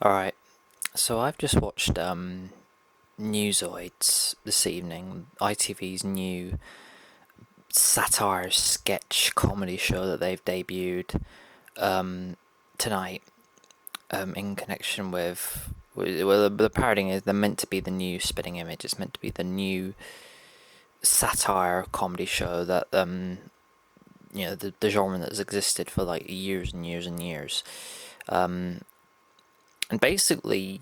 Alright, so I've just watched Newzoids this evening, ITV's new satire sketch comedy show that they've debuted tonight in connection with. Well, the parodying is they're meant to be the new Spitting Image, it's meant to be the new satire comedy show that, the genre that has existed for like years and years and years. And basically,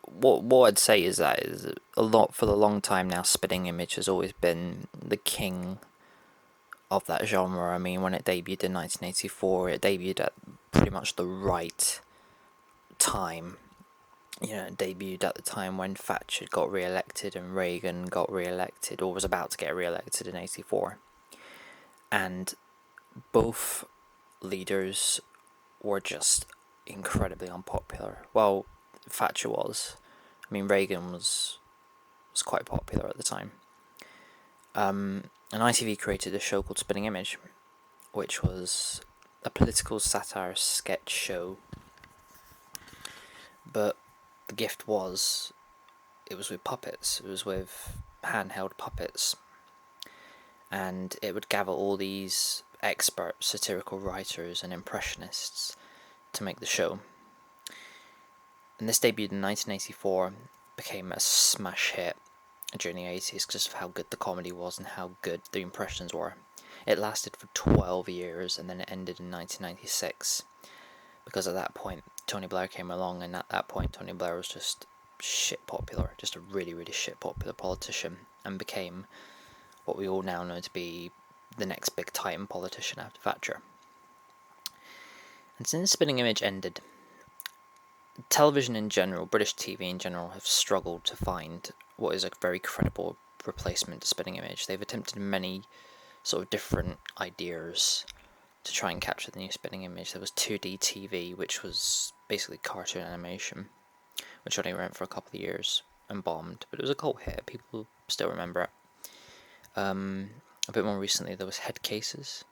what I'd say is that is a lot for the long time now. Spitting Image has always been the king of that genre. I mean, when it debuted in 1984, it debuted at pretty much the right time. It debuted at the time when Thatcher got re-elected and Reagan got re-elected, or was about to get re-elected in '84, and both leaders were just incredibly unpopular. Well, Thatcher was. I mean, Reagan was quite popular at the time. And ITV created a show called Spitting Image, which was a political satire sketch show. But the gift was, it was with puppets. It was with handheld puppets, and it would gather all these expert satirical writers and impressionists to make the show. And this debuted in 1984, became a smash hit during the 80s because of how good the comedy was and how good the impressions were. It lasted for 12 years and then it ended in 1996 because at that point Tony Blair came along, and at that point Tony Blair was just shit popular, just a really, really shit popular politician, and became what we all now know to be the next big time politician after Thatcher. And since Spitting Image ended, television in general, British TV in general, have struggled to find what is a very credible replacement to Spitting Image. They've attempted many sort of different ideas to try and capture the new Spitting Image. There was 2D TV, which was basically cartoon animation, which only ran for a couple of years and bombed, but it was a cult hit. People still remember it. A bit more recently, there was Head Cases,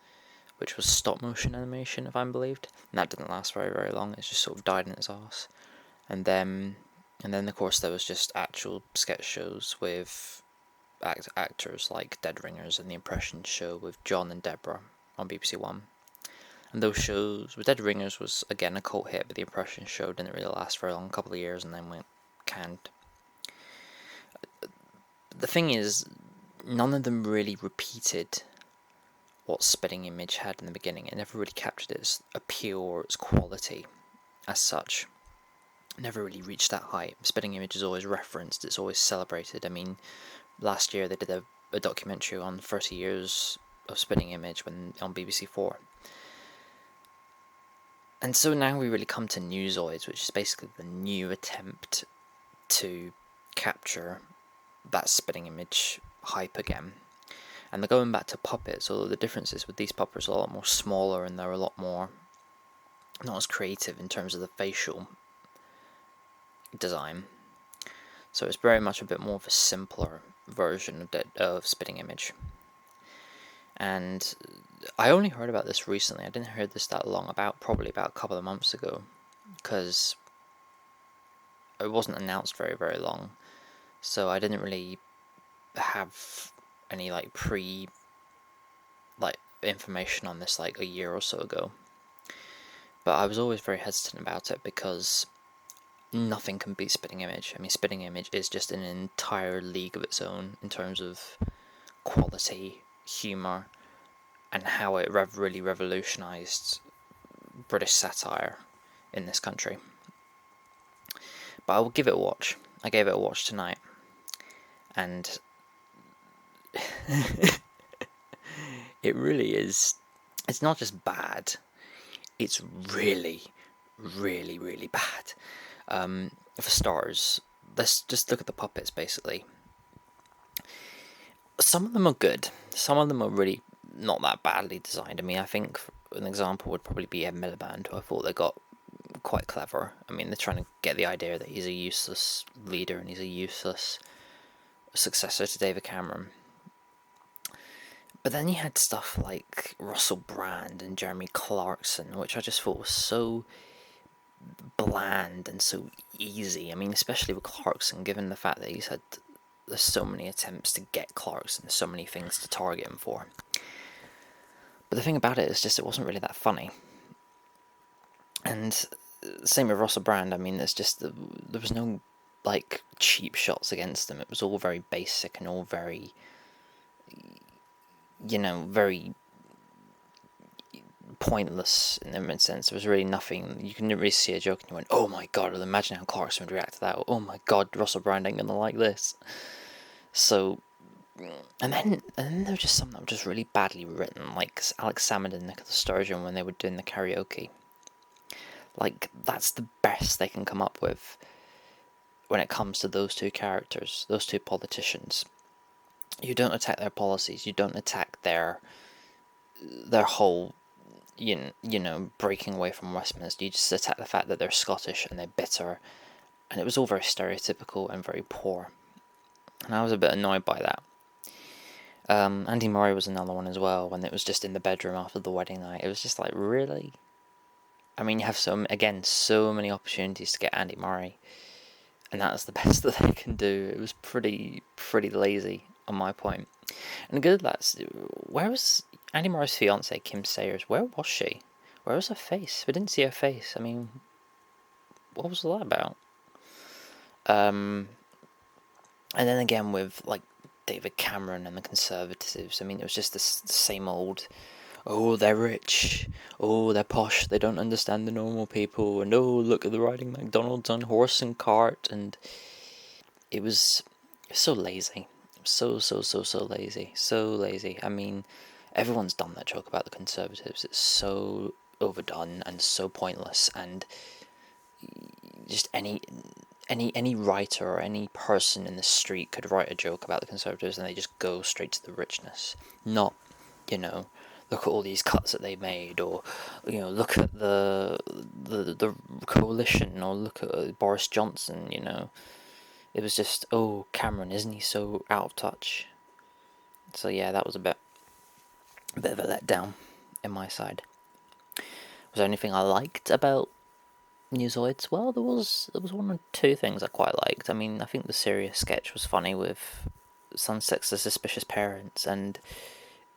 which was stop motion animation, if I'm believed, and that didn't last very, very long. It just sort of died in its arse. And then of course there was just actual sketch shows with actors like Dead Ringers and The Impression Show with John and Deborah on BBC One. And those shows, with Dead Ringers was again a cult hit, but The Impression Show didn't really last very long, a couple of years, and then went canned. The thing is, none of them really repeated what Spitting Image had in the beginning. It never really captured its appeal or its quality as such. Never really reached that height. Spitting Image is always referenced, it's always celebrated. I mean, last year they did a documentary on 30 years of Spitting Image on BBC 4. And so now we really come to Newzoids, which is basically the new attempt to capture that Spitting Image hype again. And they're going back to puppets, although the difference is with these puppets are a lot more smaller and they're a lot more not as creative in terms of the facial design. So it's very much a bit more of a simpler version of Spitting Image. And I only heard about this recently. I didn't hear this that long, probably about a couple of months ago, because it wasn't announced very, very long. So I didn't really have any information on this like a year or so ago. But I was always very hesitant about it because nothing can beat Spitting Image. I mean, Spitting Image is just an entire league of its own in terms of quality, humour, and how it really revolutionised British satire in this country. But I will give it a watch. I gave it a watch tonight, and it really is. It's not just bad, it's really, really, really bad. For starters, let's just look at the puppets, basically. Some of them are good. Some of them are really not that badly designed. I mean, I think an example would probably be Ed Miliband, who I thought they got quite clever. I mean, they're trying to get the idea that he's a useless leader and he's a useless successor to David Cameron. But then you had stuff like Russell Brand and Jeremy Clarkson, which I just thought was so bland and so easy. I mean, especially with Clarkson, given the fact that there's so many attempts to get Clarkson, so many things to target him for. But the thing about it is just it wasn't really that funny. And same with Russell Brand. I mean, there was no like cheap shots against him. It was all very basic and all very, very pointless in a sense. There was really nothing. You can really see a joke and you went, "Oh my god!" Well, imagine how Clarkson would react to that. Or, "Oh my god, Russell Brand ain't gonna like this." So, and then there were just some that were just really badly written, like Alex Salmond and Nicola Sturgeon when they were doing the karaoke. Like, that's the best they can come up with when it comes to those two characters, those two politicians. You don't attack their policies, you don't attack their whole, breaking away from Westminster. You just attack the fact that they're Scottish and they're bitter, and it was all very stereotypical and very poor. And I was a bit annoyed by that. Andy Murray was another one as well, when it was just in the bedroom after the wedding night. It was just like, really? I mean, you have so many opportunities to get Andy Murray, and that's the best that they can do. It was pretty lazy on my point. And good, where was Andy Murray's fiance, Kim Sayers? Where was she? Where was her face? We didn't see her face. I mean, what was all that about? And then again with like David Cameron and the Conservatives, I mean, it was just the same old, oh, they're rich, oh, they're posh, they don't understand the normal people, and oh, look at the riding McDonald's on horse and cart, and it was so lazy. So lazy. So lazy. I mean, everyone's done that joke about the Conservatives. It's so overdone and so pointless, and just any writer or any person in the street could write a joke about the Conservatives and they just go straight to the richness. Not, look at all these cuts that they made, or look at the coalition, or look at Boris Johnson. It was just, oh, Cameron, isn't he so out of touch? So yeah, that was a bit of a letdown in my side. Was there anything I liked about Newzoids? Well, there was one or two things I quite liked. I mean, I think the serious sketch was funny with Sunset's The Suspicious Parents, and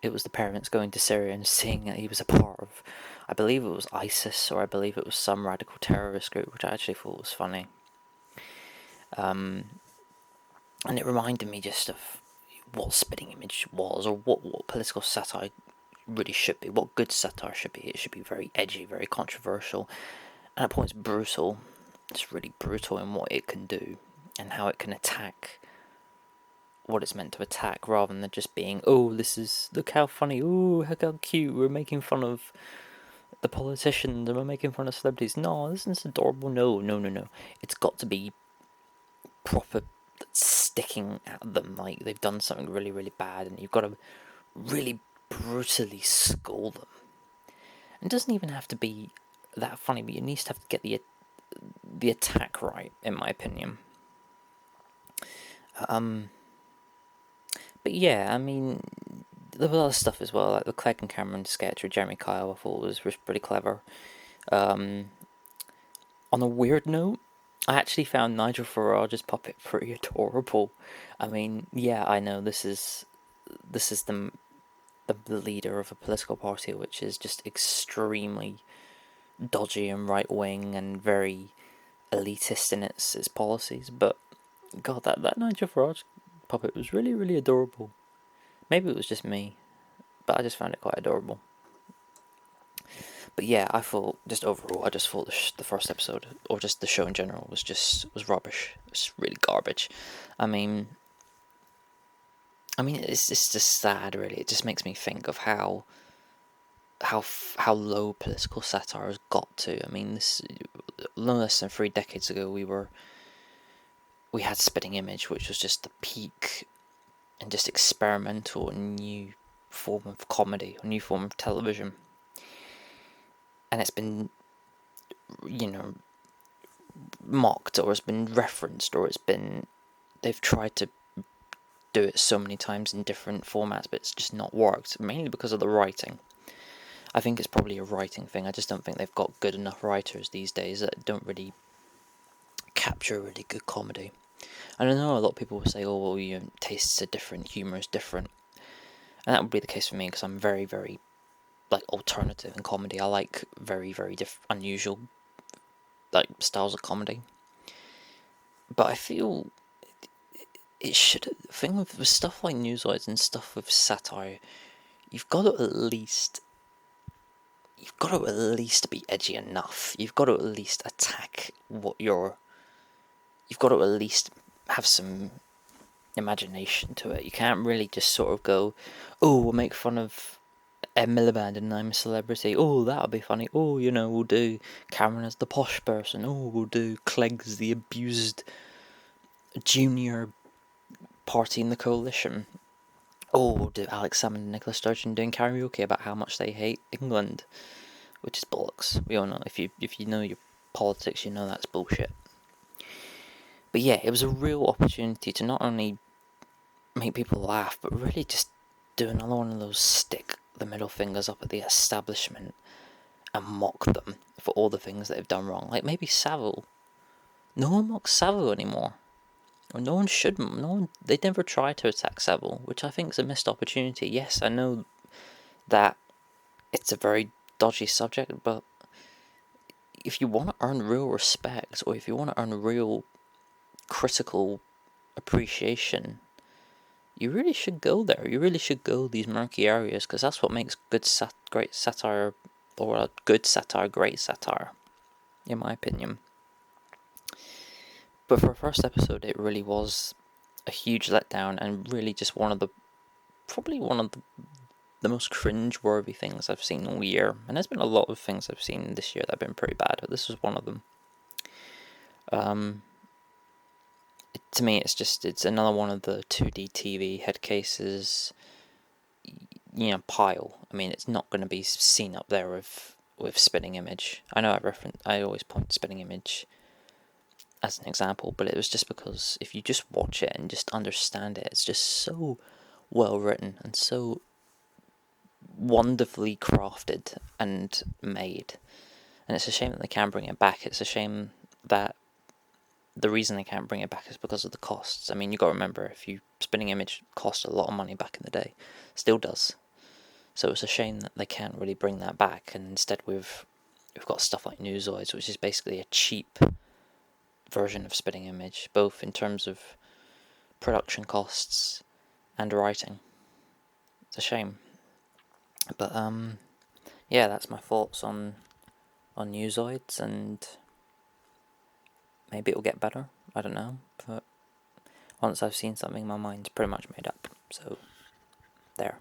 it was the parents going to Syria and seeing that he was a part of, I believe it was ISIS, or I believe it was some radical terrorist group, which I actually thought was funny. And it reminded me just of what Spitting Image was, or what political satire really should be, what good satire should be. It should be very edgy, very controversial, and at points brutal. It's really brutal in what it can do, and how it can attack what it's meant to attack, rather than just being, oh, look how funny, oh, look how cute, we're making fun of the politicians, and we're making fun of celebrities. No, this is adorable. No. It's got to be proper sticking at them, like they've done something really, really bad, and you've got to really brutally scold them. It doesn't even have to be that funny, but you need to have to get the attack right, in my opinion. But yeah, I mean, there was other stuff as well, like the Clegg and Cameron sketch with Jeremy Kyle. I thought was pretty clever. On a weird note, I actually found Nigel Farage's puppet pretty adorable. I mean, yeah, I know this is the leader of a political party which is just extremely dodgy and right wing and very elitist in its policies, but God, that Nigel Farage puppet was really, really adorable. Maybe it was just me, but I just found it quite adorable. But yeah, I thought, just overall, I just thought the first episode, or just the show in general, was rubbish. It's really garbage. I mean, it's just sad, really. It just makes me think of how low political satire has got to. I mean, this no less than 3 decades ago, we had Spitting Image, which was just the peak and just experimental and new form of comedy, a new form of television. And it's been, mocked, or it's been referenced, or they've tried to do it so many times in different formats, but it's just not worked, mainly because of the writing. I think it's probably a writing thing. I just don't think they've got good enough writers these days that don't really capture really good comedy. And I know a lot of people will say, "Oh, well, tastes are different, humour is different," and that would be the case for me because I'm very, very like alternative in comedy. I like very, very unusual like styles of comedy. But I feel it should. The thing with stuff like Newzoids and stuff with satire, you've got to at least. You've got to at least be edgy enough. You've got to at least attack what you're. You've got to at least have some imagination to it. You can't really just sort of go, "Oh, we'll make fun of Ed Miliband and I'm a celebrity. Oh, that'll be funny. Oh, we'll do Cameron as the posh person. Oh, we'll do Clegg as the abused junior party in the coalition. Oh, we'll do Alex Salmond and Nicola Sturgeon doing karaoke about how much they hate England," which is bollocks. We all know. If you know your politics, you know that's bullshit. But yeah, it was a real opportunity to not only make people laugh, but really just do another one of those stick the middle fingers up at the establishment and mock them for all the things that they've done wrong. Like maybe Savile. No one mocks Savile anymore. Or no one should. They never try to attack Savile, which I think is a missed opportunity. Yes, I know that it's a very dodgy subject, but if you want to earn real respect, or if you want to earn real critical appreciation, you really should go there. You really should go these murky areas, because that's what makes great satire, or a good satire, great satire, in my opinion. But for a first episode, it really was a huge letdown, and really just probably one of the most cringe-worthy things I've seen all year. And there's been a lot of things I've seen this year that have been pretty bad, but this was one of them. To me, it's another one of the 2D TV head cases, pile. I mean, it's not going to be seen up there with Spitting Image. I know I always point to Spitting Image as an example, but it was just because if you just watch it and just understand it, it's just so well written and so wonderfully crafted and made. And it's a shame that they can't bring it back. It's a shame that the reason they can't bring it back is because of the costs. I mean, you got to remember, Spinning Image cost a lot of money back in the day, still does. So it's a shame that they can't really bring that back, and instead we've got stuff like Newzoids, which is basically a cheap version of Spitting Image, both in terms of production costs and writing. It's a shame. But yeah, that's my thoughts on Newzoids, and maybe it'll get better. I don't know, but once I've seen something, my mind's pretty much made up. So there.